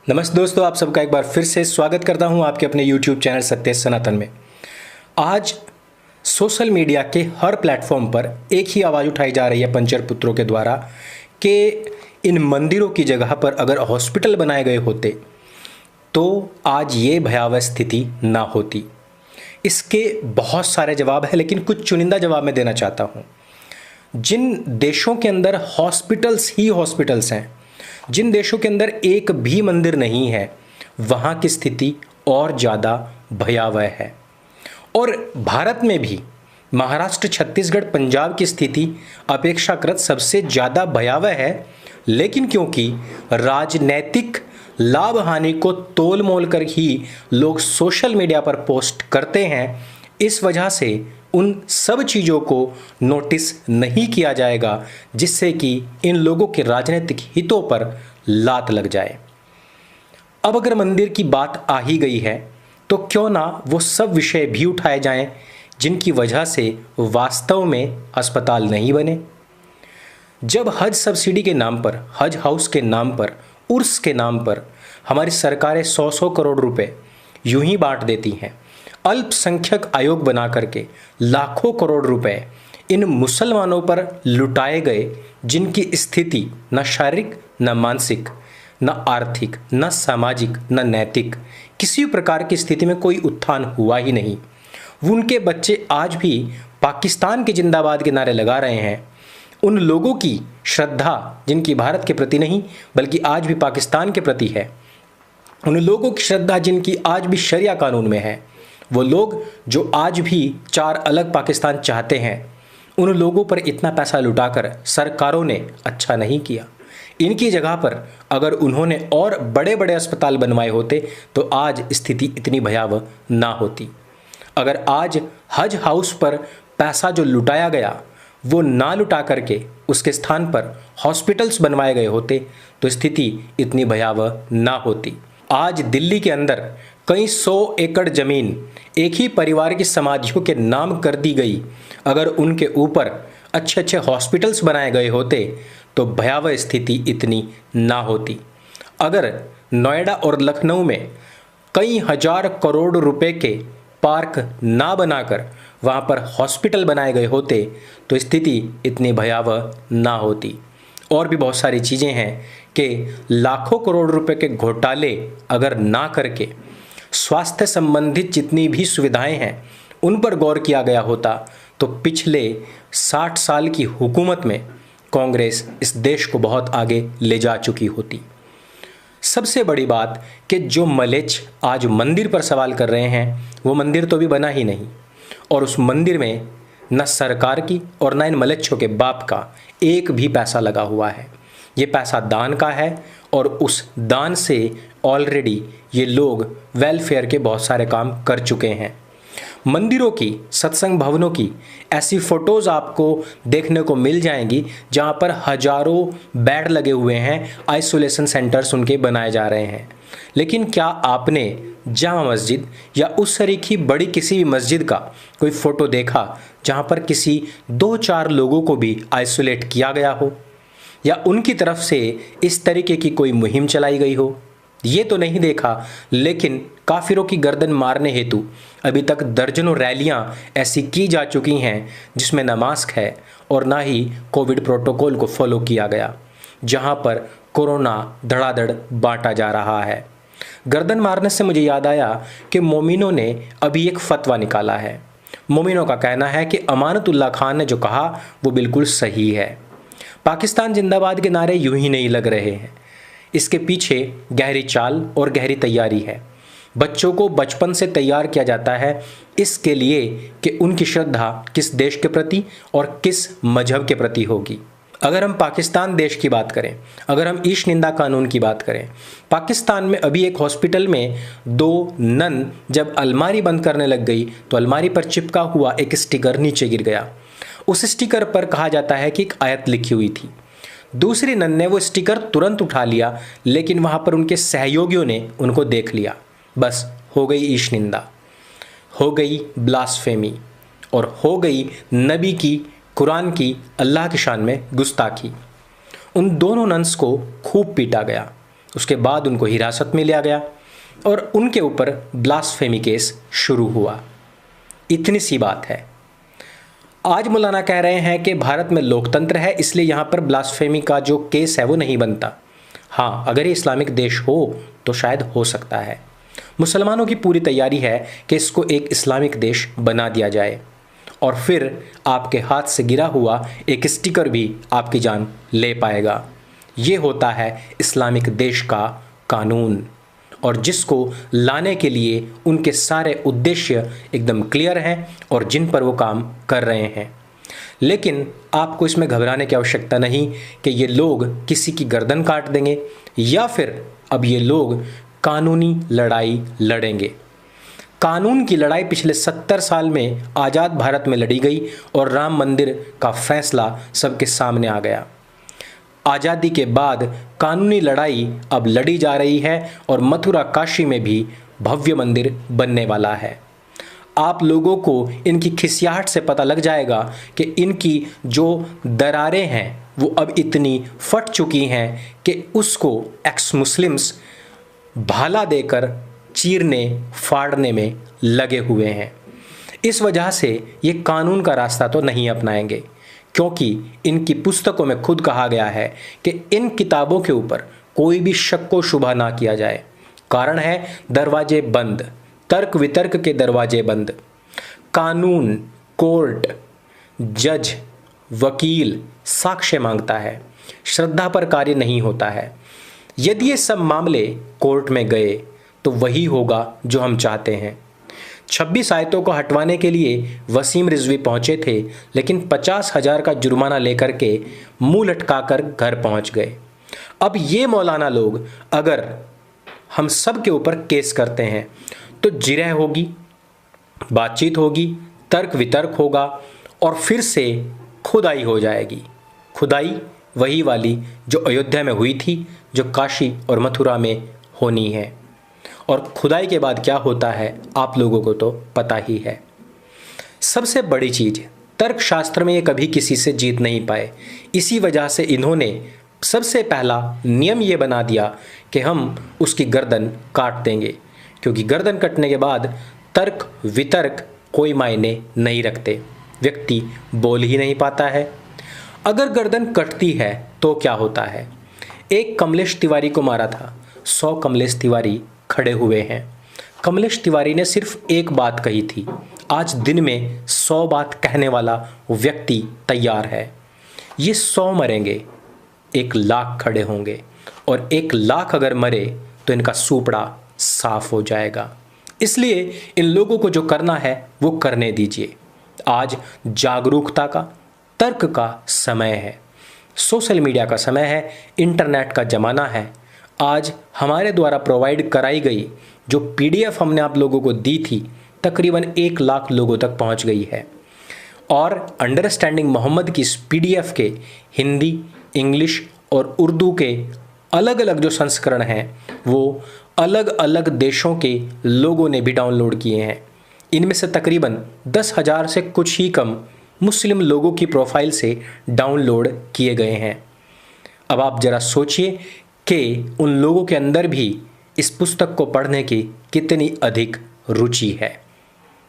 नमस्ते दोस्तों, आप सबका एक बार फिर से स्वागत करता हूं आपके अपने YouTube चैनल सत्य सनातन में। आज सोशल मीडिया के हर प्लेटफॉर्म पर एक ही आवाज़ उठाई जा रही है पंचर पुत्रों के द्वारा कि इन मंदिरों की जगह पर अगर हॉस्पिटल बनाए गए होते तो आज ये भयावह स्थिति ना होती। इसके बहुत सारे जवाब हैं, लेकिन कुछ चुनिंदा जवाब मैं देना चाहता हूँ। जिन देशों के अंदर हॉस्पिटल्स ही हॉस्पिटल्स हैं, जिन देशों के अंदर एक भी मंदिर नहीं है, वहाँ की स्थिति और ज़्यादा भयावह है। और भारत में भी महाराष्ट्र, छत्तीसगढ़, पंजाब की स्थिति अपेक्षाकृत सबसे ज़्यादा भयावह है, लेकिन क्योंकि राजनैतिक लाभ हानि को तोल मोल कर ही लोग सोशल मीडिया पर पोस्ट करते हैं, इस वजह से उन सब चीज़ों को नोटिस नहीं किया जाएगा, जिससे कि इन लोगों के राजनीतिक हितों पर लात लग जाए। अब अगर मंदिर की बात आ ही गई है तो क्यों ना वो सब विषय भी उठाए जाएं जिनकी वजह से वास्तव में अस्पताल नहीं बने। जब हज सब्सिडी के नाम पर, हज हाउस के नाम पर, उर्स के नाम पर हमारी सरकारें 100-100 करोड़ रुपए यूं ही बांट देती हैं, अल्पसंख्यक आयोग बना करके लाखों करोड़ रुपए इन मुसलमानों पर लुटाए गए, जिनकी स्थिति न शारीरिक, न मानसिक, न आर्थिक, न सामाजिक, न नैतिक, किसी प्रकार की स्थिति में कोई उत्थान हुआ ही नहीं। उनके बच्चे आज भी पाकिस्तान के जिंदाबाद के नारे लगा रहे हैं। उन लोगों की श्रद्धा, जिनकी भारत के प्रति नहीं बल्कि आज भी पाकिस्तान के प्रति है, उन लोगों की श्रद्धा जिनकी आज भी शरिया कानून में है, वो लोग जो आज भी 4 अलग पाकिस्तान चाहते हैं, उन लोगों पर इतना पैसा लुटाकर सरकारों ने अच्छा नहीं किया। इनकी जगह पर अगर उन्होंने और बड़े बड़े अस्पताल बनवाए होते तो आज स्थिति इतनी भयावह ना होती। अगर आज हज हाउस पर पैसा जो लुटाया गया वो ना लुटा करके उसके स्थान पर हॉस्पिटल्स बनवाए गए होते तो स्थिति इतनी भयावह ना होती। आज दिल्ली के अंदर कई 100 एकड़ जमीन एक ही परिवार की समाधियों के नाम कर दी गई। अगर उनके ऊपर अच्छे अच्छे हॉस्पिटल्स बनाए गए होते तो भयावह स्थिति इतनी ना होती। अगर नोएडा और लखनऊ में कई हजार करोड़ रुपए के पार्क ना बनाकर वहाँ पर हॉस्पिटल बनाए गए होते तो स्थिति इतनी भयावह ना होती। और भी बहुत सारी चीज़ें हैं कि लाखों करोड़ रुपए के घोटाले अगर ना करके स्वास्थ्य संबंधित जितनी भी सुविधाएं हैं उन पर गौर किया गया होता तो पिछले 60 साल की हुकूमत में कांग्रेस इस देश को बहुत आगे ले जा चुकी होती। सबसे बड़ी बात कि जो मलेच्छ आज मंदिर पर सवाल कर रहे हैं वो मंदिर तो भी बना ही नहीं, और उस मंदिर में न सरकार की और न इन मलेच्छों के बाप का एक भी पैसा लगा हुआ है। ये पैसा दान का है और उस दान से ऑलरेडी ये लोग वेलफेयर के बहुत सारे काम कर चुके हैं। मंदिरों की, सत्संग भवनों की ऐसी फ़ोटोज़ आपको देखने को मिल जाएंगी जहां पर हजारों बेड लगे हुए हैं, आइसोलेशन सेंटर्स उनके बनाए जा रहे हैं। लेकिन क्या आपने जामा मस्जिद या उस तरीके बड़ी किसी भी मस्जिद का कोई फ़ोटो देखा जहां पर किसी 2-4 लोगों को भी आइसोलेट किया गया हो या उनकी तरफ से इस तरीके की कोई मुहिम चलाई गई हो? ये तो नहीं देखा, लेकिन काफिरों की गर्दन मारने हेतु अभी तक दर्जनों रैलियां ऐसी की जा चुकी हैं जिसमें ना मास्क है और ना ही कोविड प्रोटोकॉल को फॉलो किया गया, जहां पर कोरोना धड़ाधड़ बांटा जा रहा है। गर्दन मारने से मुझे याद आया कि मोमिनों ने अभी एक फतवा निकाला है। मोमिनों का कहना है कि अमानतुल्लाह खान ने जो कहा वो बिल्कुल सही है। पाकिस्तान जिंदाबाद के नारे यूं ही नहीं लग रहे हैं, इसके पीछे गहरी चाल और गहरी तैयारी है। बच्चों को बचपन से तैयार किया जाता है इसके लिए कि उनकी श्रद्धा किस देश के प्रति और किस मजहब के प्रति होगी। अगर हम पाकिस्तान देश की बात करें, अगर हम ईश निंदा कानून की बात करें, पाकिस्तान में अभी एक हॉस्पिटल में 2 नन जब अलमारी बंद करने लग गई तो अलमारी पर चिपका हुआ एक स्टिकर नीचे गिर गया। उस स्टिकर पर कहा जाता है कि एक आयत लिखी हुई थी। दूसरी नन ने वो स्टिकर तुरंत उठा लिया, लेकिन वहाँ पर उनके सहयोगियों ने उनको देख लिया। बस हो गई ईश निंदा, हो गई ब्लास्फेमी और हो गई नबी की, कुरान की, अल्लाह की शान में गुस्ताखी। उन दोनों नन्स को खूब पीटा गया। उसके बाद उनको हिरासत में लिया गया और उनके ऊपर ब्लास्फेमी केस शुरू हुआ। इतनी सी बात है। आज मौलाना कह रहे हैं कि भारत में लोकतंत्र है, इसलिए यहाँ पर ब्लास्फेमी का जो केस है वो नहीं बनता। हाँ, अगर ये इस्लामिक देश हो तो शायद हो सकता है। मुसलमानों की पूरी तैयारी है कि इसको एक इस्लामिक देश बना दिया जाए और फिर आपके हाथ से गिरा हुआ एक स्टिकर भी आपकी जान ले पाएगा। ये होता है इस्लामिक देश का कानून, और जिसको लाने के लिए उनके सारे उद्देश्य एकदम क्लियर हैं और जिन पर वो काम कर रहे हैं। लेकिन आपको इसमें घबराने की आवश्यकता नहीं कि ये लोग किसी की गर्दन काट देंगे या फिर अब ये लोग कानूनी लड़ाई लड़ेंगे। कानून की लड़ाई पिछले 70 साल में आज़ाद भारत में लड़ी गई और राम मंदिर का फैसला सबके सामने आ गया। आज़ादी के बाद कानूनी लड़ाई अब लड़ी जा रही है और मथुरा काशी में भी भव्य मंदिर बनने वाला है। आप लोगों को इनकी खिसियाहट से पता लग जाएगा कि इनकी जो दरारें हैं वो अब इतनी फट चुकी हैं कि उसको एक्स मुस्लिम्स भाला देकर चीरने फाड़ने में लगे हुए हैं। इस वजह से ये कानून का रास्ता तो नहीं अपनाएंगे, क्योंकि इनकी पुस्तकों में खुद कहा गया है कि इन किताबों के ऊपर कोई भी शक व शुबा ना किया जाए। कारण है दरवाजे बंद, तर्क वितर्क के दरवाजे बंद। कानून, कोर्ट, जज, वकील साक्ष्य मांगता है, श्रद्धा पर कार्य नहीं होता है। यदि ये सब मामले कोर्ट में गए तो वही होगा जो हम चाहते हैं। 26 आयतों को हटवाने के लिए वसीम रिजवी पहुंचे थे, लेकिन 50,000 का जुर्माना लेकर के मुंह लटकाकर घर पहुंच गए। अब ये मौलाना लोग अगर हम सब के ऊपर केस करते हैं तो जिरह होगी, बातचीत होगी, तर्क वितर्क होगा और फिर से खुदाई हो जाएगी। खुदाई वही वाली जो अयोध्या में हुई थी, जो काशी और मथुरा में होनी है। और खुदाई के बाद क्या होता है आप लोगों को तो पता ही है। सबसे बड़ी चीज़, तर्क शास्त्र में ये कभी किसी से जीत नहीं पाए। इसी वजह से इन्होंने सबसे पहला नियम ये बना दिया कि हम उसकी गर्दन काट देंगे, क्योंकि गर्दन कटने के बाद तर्क वितर्क कोई मायने नहीं रखते, व्यक्ति बोल ही नहीं पाता है। अगर गर्दन कटती है तो क्या होता है? एक कमलेश तिवारी को मारा था, 100 कमलेश तिवारी खड़े हुए हैं। कमलेश तिवारी ने सिर्फ एक बात कही थी, आज दिन में 100 बात कहने वाला व्यक्ति तैयार है। ये 100 मरेंगे, 1 लाख खड़े होंगे, और 1 लाख अगर मरे तो इनका सूपड़ा साफ हो जाएगा। इसलिए इन लोगों को जो करना है वो करने दीजिए। आज जागरूकता का, तर्क का समय है, सोशल मीडिया का समय है, इंटरनेट का ज़माना है। आज हमारे द्वारा प्रोवाइड कराई गई जो PDF हमने आप लोगों को दी थी, तकरीबन 1 लाख लोगों तक पहुंच गई है। और अंडरस्टैंडिंग मोहम्मद की इस PDF के हिंदी, इंग्लिश और उर्दू के अलग अलग जो संस्करण हैं वो अलग अलग देशों के लोगों ने भी डाउनलोड किए हैं। इनमें से तकरीबन 10,000 से कुछ ही कम मुस्लिम लोगों की प्रोफाइल से डाउनलोड किए गए हैं। अब आप ज़रा सोचिए कि उन लोगों के अंदर भी इस पुस्तक को पढ़ने की कितनी अधिक रुचि है।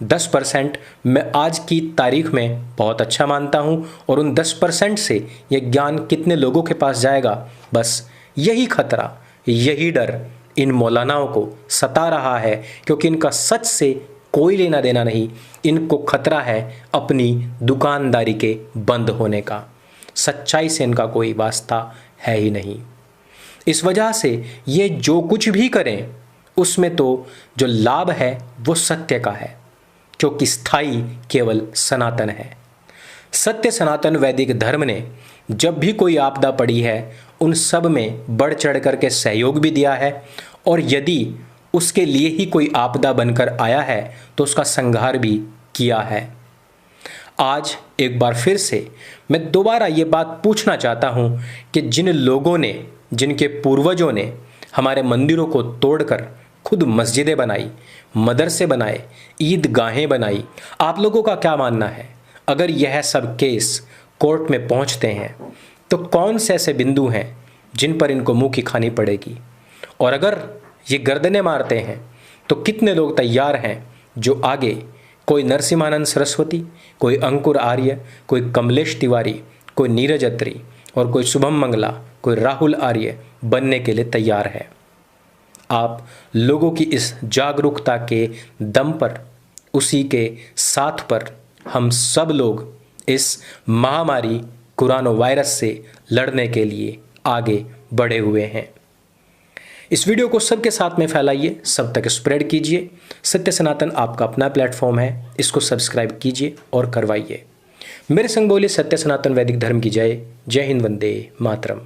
10% मैं आज की तारीख में बहुत अच्छा मानता हूँ, और उन 10% से ये ज्ञान कितने लोगों के पास जाएगा, बस यही खतरा, यही डर इन मौलानाओं को सता रहा है, क्योंकि इनका सच से कोई लेना देना नहीं। इनको खतरा है अपनी दुकानदारी के बंद होने का, सच्चाई से इनका कोई वास्ता है ही नहीं। इस वजह से ये जो कुछ भी करें उसमें तो जो लाभ है वो सत्य का है, क्योंकि स्थायी केवल सनातन है। सत्य सनातन वैदिक धर्म ने जब भी कोई आपदा पड़ी है उन सब में बढ़ चढ़ कर के सहयोग भी दिया है, और यदि उसके लिए ही कोई आपदा बनकर आया है तो उसका संहार भी किया है। आज एक बार फिर से मैं दोबारा ये बात पूछना चाहता हूँ कि जिन लोगों ने, जिनके पूर्वजों ने हमारे मंदिरों को तोड़कर खुद मस्जिदें बनाई, मदरसे बनाए, ईदगाहें बनाई, आप लोगों का क्या मानना है? अगर यह सब केस कोर्ट में पहुंचते हैं तो कौन से ऐसे बिंदु हैं जिन पर इनको मुंह की खानी पड़ेगी? और अगर ये गर्दनें मारते हैं तो कितने लोग तैयार हैं जो आगे, कोई नरसिम्हानंद सरस्वती, कोई अंकुर आर्य, कोई कमलेश तिवारी, कोई नीरज अत्री और कोई शुभम मंगला, कोई राहुल आर्य बनने के लिए तैयार है। आप लोगों की इस जागरूकता के दम पर, उसी के साथ पर हम सब लोग इस महामारी कोरोना वायरस से लड़ने के लिए आगे बढ़े हुए हैं। इस वीडियो को सबके साथ में फैलाइए, सब तक स्प्रेड कीजिए। सत्य सनातन आपका अपना प्लेटफॉर्म है, इसको सब्सक्राइब कीजिए और करवाइए। मेरे संग बोलिए सत्य सनातन वैदिक धर्म की जय। जय हिंद, वंदे मातरम।